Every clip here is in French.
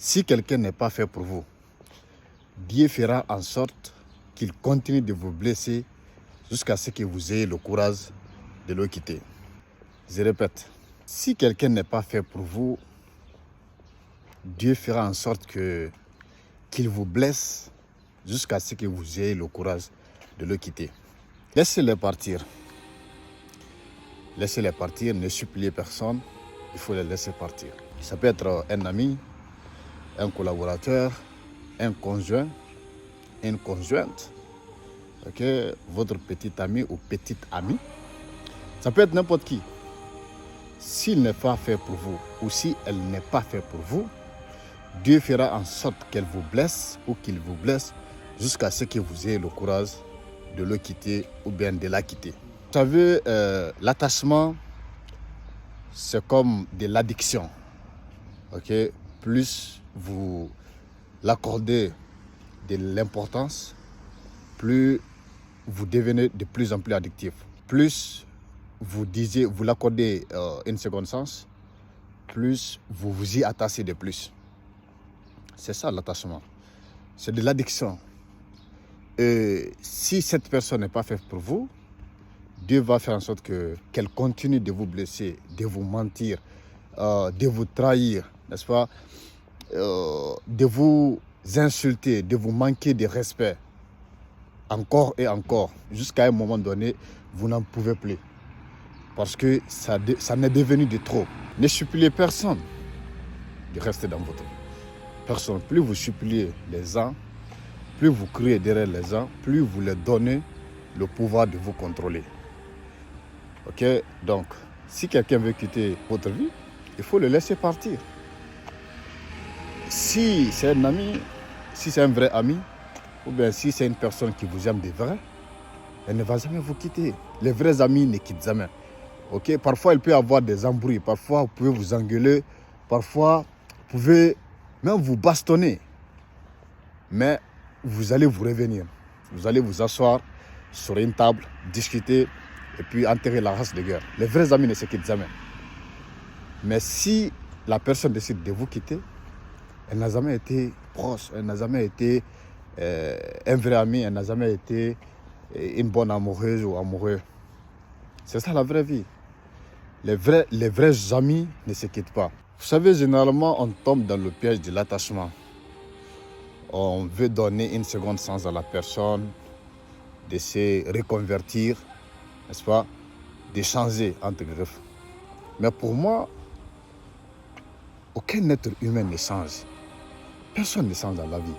Si quelqu'un n'est pas fait pour vous, Dieu fera en sorte qu'il continue de vous blesser jusqu'à ce que vous ayez le courage de le quitter. Je répète, si quelqu'un n'est pas fait pour vous, Dieu fera en sorte qu'il vous blesse jusqu'à ce que vous ayez le courage de le quitter. Laissez-les partir. Laissez-les partir, ne suppliez personne, il faut les laisser partir. Ça peut être un ami, un collaborateur, un conjoint, une conjointe, votre petit ami ou petite amie. Ça peut être n'importe qui. S'il n'est pas fait pour vous ou si elle n'est pas fait pour vous, Dieu fera en sorte qu'elle vous blesse ou qu'il vous blesse jusqu'à ce que vous ayez le courage de le quitter ou bien de la quitter. Vous savez, l'attachement, c'est comme de l'addiction. Plus vous l'accordez de l'importance, plus vous devenez de plus en plus addictif. Plus vous l'accordez une seconde chance, plus vous vous y attachez de plus. C'est ça l'attachement. C'est de l'addiction. Et si cette personne n'est pas faite pour vous, Dieu va faire en sorte qu'elle continue de vous blesser, de vous mentir, de vous trahir, n'est-ce pas, de vous insulter, de vous manquer de respect, encore et encore, jusqu'à un moment donné, vous n'en pouvez plus. Parce que ça n'est devenu de trop. Ne suppliez personne de rester dans votre vie. Personne. Plus vous suppliez les uns, plus vous criez derrière les uns, plus vous leur donnez le pouvoir de vous contrôler. Donc, si quelqu'un veut quitter votre vie, il faut le laisser partir. Si c'est un ami, si c'est un vrai ami, ou bien si c'est une personne qui vous aime de vrai, elle ne va jamais vous quitter. Les vrais amis ne quittent jamais. Parfois, il peut y avoir des embrouilles, parfois vous pouvez vous engueuler, parfois vous pouvez même vous bastonner. Mais vous allez vous revenir. Vous allez vous asseoir sur une table, discuter et puis enterrer la race de guerre. Les vrais amis ne se quittent jamais. Mais si la personne décide de vous quitter, elle n'a jamais été proche, elle n'a jamais été un vrai ami, elle n'a jamais été une bonne amoureuse ou amoureux. C'est ça la vraie vie. Les vrais amis ne se quittent pas. Vous savez, généralement, on tombe dans le piège de l'attachement. On veut donner une seconde chance à la personne de se reconvertir, n'est-ce pas, de changer, entre griffes. Mais pour moi, aucun être humain ne change. Personne ne change dans la vie.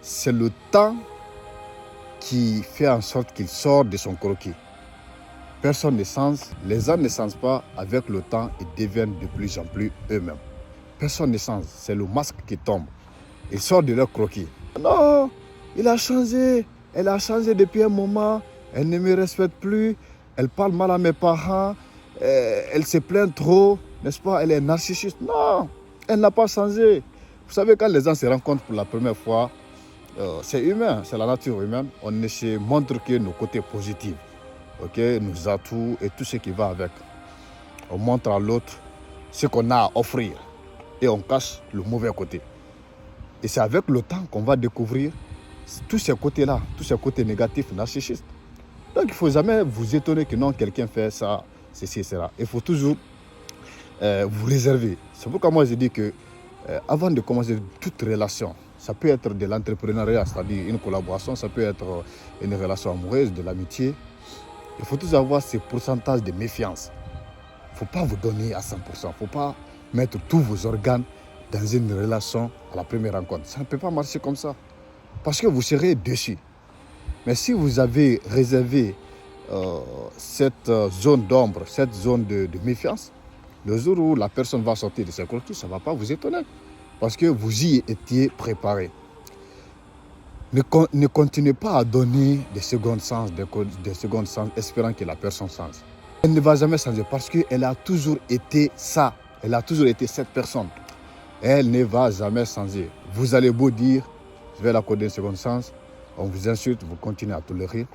C'est le temps qui fait en sorte qu'il sort de son croquis. Personne ne change, les gens ne changent pas. Avec le temps, ils deviennent de plus en plus eux-mêmes. Personne ne change, c'est le masque qui tombe. Ils sortent de leur croquis. Non, il a changé, elle a changé depuis un moment, elle ne me respecte plus, elle parle mal à mes parents, elle se plaint trop, n'est-ce pas, elle est narcissique. Non, elle n'a pas changé. Vous savez, quand les gens se rencontrent pour la première fois, c'est humain, c'est la nature humaine. On ne se montre que nos côtés positifs, nos atouts et tout ce qui va avec. On montre à l'autre ce qu'on a à offrir et on cache le mauvais côté. Et c'est avec le temps qu'on va découvrir tous ces côtés-là, tous ces côtés négatifs, narcissistes. Donc il ne faut jamais vous étonner que non, quelqu'un fait ça, ceci et cela. Il faut toujours vous réserver. C'est pourquoi moi je dis que avant de commencer toute relation, ça peut être de l'entrepreneuriat, c'est-à-dire une collaboration, ça peut être une relation amoureuse, de l'amitié. Il faut toujours avoir ce pourcentage de méfiance. Il ne faut pas vous donner à 100%. Il ne faut pas mettre tous vos organes dans une relation à la première rencontre. Ça ne peut pas marcher comme ça. Parce que vous serez déçus. Mais si vous avez réservé cette zone d'ombre, cette zone de méfiance, le jour où la personne va sortir de ses croquis, ça ne va pas vous étonner. Parce que vous y étiez préparé. Ne continuez pas à donner des secondes chances, espérant que la personne change. Elle ne va jamais changer parce qu'elle a toujours été ça. Elle a toujours été cette personne. Elle ne va jamais changer. Vous allez beau dire, je vais l'accorder une seconde chance, on vous insulte, vous continuez à tolérer.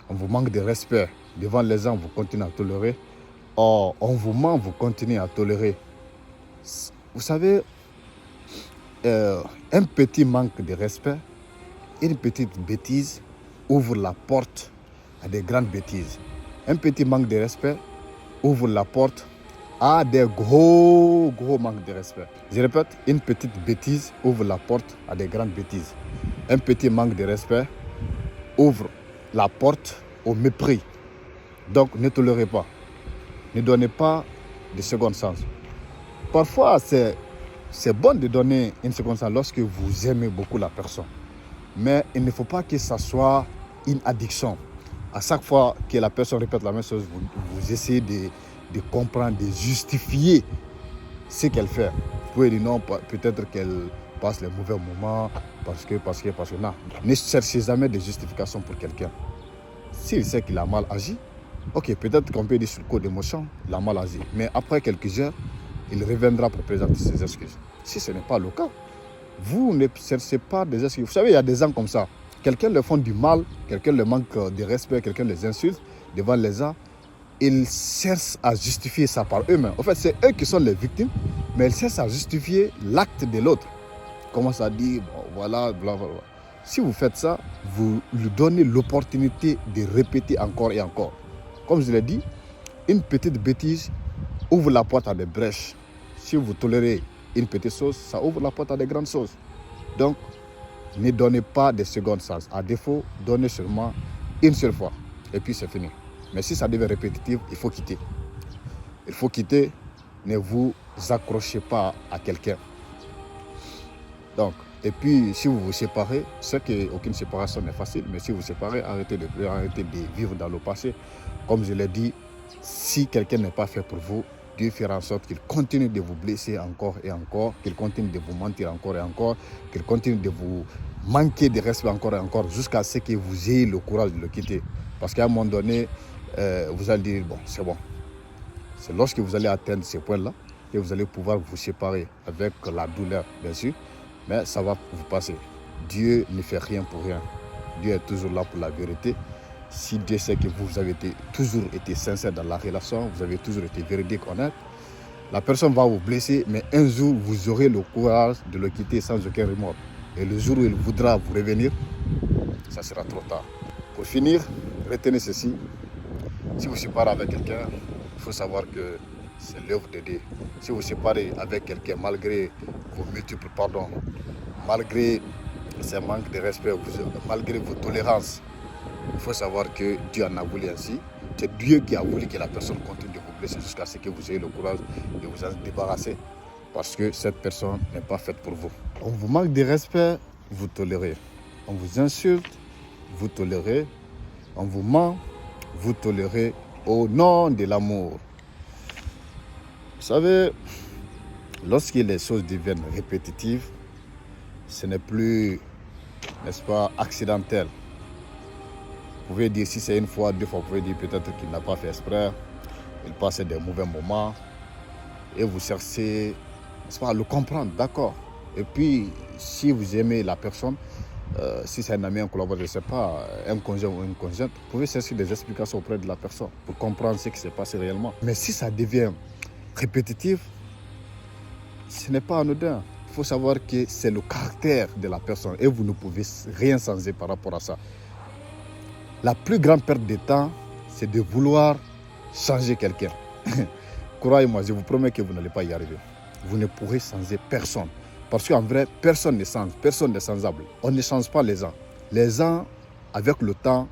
On vous manque de respect devant les gens, vous continuez à tolérer. Or, on vous ment, vous continuez à tolérer. Vous savez, un petit manque de respect, une petite bêtise ouvre la porte à des grandes bêtises. Un petit manque de respect ouvre la porte à des gros manques de respect. Je répète, une petite bêtise ouvre la porte à des grandes bêtises. Un petit manque de respect ouvre la porte au mépris. Donc ne tolérez pas. Ne donnez pas de second sens. Parfois, c'est bon de donner une seconde chance lorsque vous aimez beaucoup la personne. Mais il ne faut pas que ça soit une addiction. À chaque fois que la personne répète la même chose, vous essayez de comprendre, de justifier ce qu'elle fait. Vous pouvez dire non, peut-être qu'elle passe les mauvais moments, parce que non. Ne cherchez jamais de justification pour quelqu'un. S'il sait qu'il a mal agi, ok, peut-être qu'on peut dire sur le coup d'émotion, il a mal agi. Mais après quelques heures, il reviendra pour présenter ses excuses. Si ce n'est pas le cas, vous ne cherchez pas des excuses. Vous savez, il y a des gens comme ça. Quelqu'un leur font du mal, quelqu'un leur manque de respect, quelqu'un les insulte devant les gens. Ils cherchent à justifier ça par eux-mêmes. En fait, c'est eux qui sont les victimes, mais ils cherchent à justifier l'acte de l'autre. Commence à dire, bon, voilà, blablabla. Si vous faites ça, vous lui donnez l'opportunité de répéter encore et encore. Comme je l'ai dit, une petite bêtise ouvre la porte à des brèches. Si vous tolérez une petite chose, ça ouvre la porte à des grandes choses. Donc, ne donnez pas de secondes chances. À défaut, donnez seulement une seule fois. Et puis c'est fini. Mais si ça devient répétitif, il faut quitter. Il faut quitter. Ne vous accrochez pas à quelqu'un. Donc, et puis si vous vous séparez, c'est qu'aucune séparation n'est facile, mais si vous vous séparez, arrêtez de vivre dans le passé. Comme je l'ai dit, si quelqu'un n'est pas fait pour vous, Dieu fera en sorte qu'il continue de vous blesser encore et encore, qu'il continue de vous mentir encore et encore, qu'il continue de vous manquer de respect encore et encore, jusqu'à ce que vous ayez le courage de le quitter. Parce qu'à un moment donné, vous allez dire, bon, c'est bon. C'est lorsque vous allez atteindre ces points-là que vous allez pouvoir vous séparer avec la douleur, bien sûr, mais ça va vous passer. Dieu ne fait rien pour rien. Dieu est toujours là pour la vérité. Si Dieu sait que vous avez toujours été sincère dans la relation, vous avez toujours été véridique, honnête, la personne va vous blesser, mais un jour, vous aurez le courage de le quitter sans aucun remords. Et le jour où il voudra vous revenir, ça sera trop tard. Pour finir, retenez ceci. Si vous séparez avec quelqu'un, il faut savoir que c'est l'œuvre de Dieu. Si vous séparez avec quelqu'un malgré vos multiples pardons, malgré ces manques de respect, malgré vos tolérances, il faut savoir que Dieu en a voulu ainsi. C'est Dieu qui a voulu que la personne continue de vous blesser jusqu'à ce que vous ayez le courage de vous en débarrasser. Parce que cette personne n'est pas faite pour vous. On vous manque de respect, vous tolérez. On vous insulte, vous tolérez. On vous ment, vous tolérez au nom de l'amour. Vous savez, lorsque les choses deviennent répétitives, ce n'est plus, n'est-ce pas, accidentel. Vous pouvez dire, si c'est une fois, deux fois, vous pouvez dire peut-être qu'il n'a pas fait exprès, il passait des mauvais moments, et vous cherchez, n'est-ce pas, à le comprendre, d'accord. Et puis, si vous aimez la personne, si c'est un ami, un collaborateur, je ne sais pas, un conjoint ou une conjointe, vous pouvez chercher des explications auprès de la personne pour comprendre ce qui s'est passé réellement. Mais si ça devient répétitif, ce n'est pas anodin. Il faut savoir que c'est le caractère de la personne et vous ne pouvez rien changer par rapport à ça. La plus grande perte de temps, c'est de vouloir changer quelqu'un. Croyez-moi, je vous promets que vous n'allez pas y arriver. Vous ne pourrez changer personne. Parce qu'en vrai, personne ne change, personne n'est changeable. On ne change pas les gens. Les gens, avec le temps,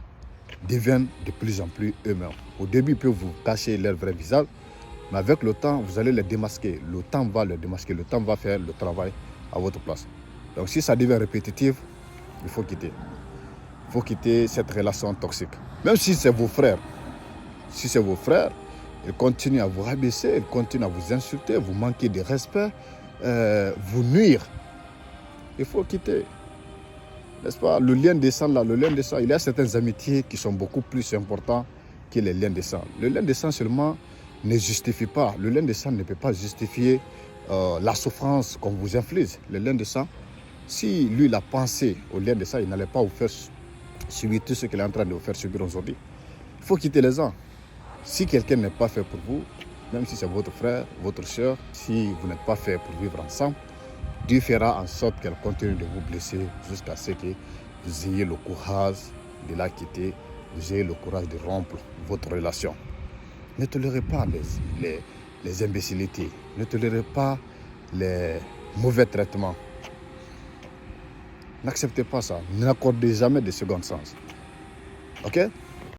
deviennent de plus en plus eux-mêmes. Au début, ils peuvent vous cacher leur vrai visage, mais avec le temps, vous allez les démasquer. Le temps va les démasquer, le temps va faire le travail à votre place. Donc si ça devient répétitif, il faut quitter. Il faut quitter cette relation toxique. Même si c'est vos frères. Si c'est vos frères, ils continuent à vous rabaisser, ils continuent à vous insulter, vous manquer de respect, vous nuire. Il faut quitter. N'est-ce pas? Le lien de sang, là, le lien de sang, il y a certaines amitiés qui sont beaucoup plus importantes que les liens de sang. Le lien de sang seulement ne justifie pas. Le lien de sang ne peut pas justifier la souffrance qu'on vous inflige. Le lien de sang, si lui, il a pensé au lien de sang, il n'allait pas vous faire subir tout ce qu'il est en train de vous faire subir aujourd'hui. Il faut quitter les gens. Si quelqu'un n'est pas fait pour vous, même si c'est votre frère, votre soeur, si vous n'êtes pas fait pour vivre ensemble, Dieu fera en sorte qu'elle continue de vous blesser jusqu'à ce que vous ayez le courage de la quitter, vous ayez le courage de rompre votre relation. Ne tolérez pas les imbécilités, ne tolérez pas les mauvais traitements. N'acceptez pas ça, n'accordez jamais de second sens. Ok?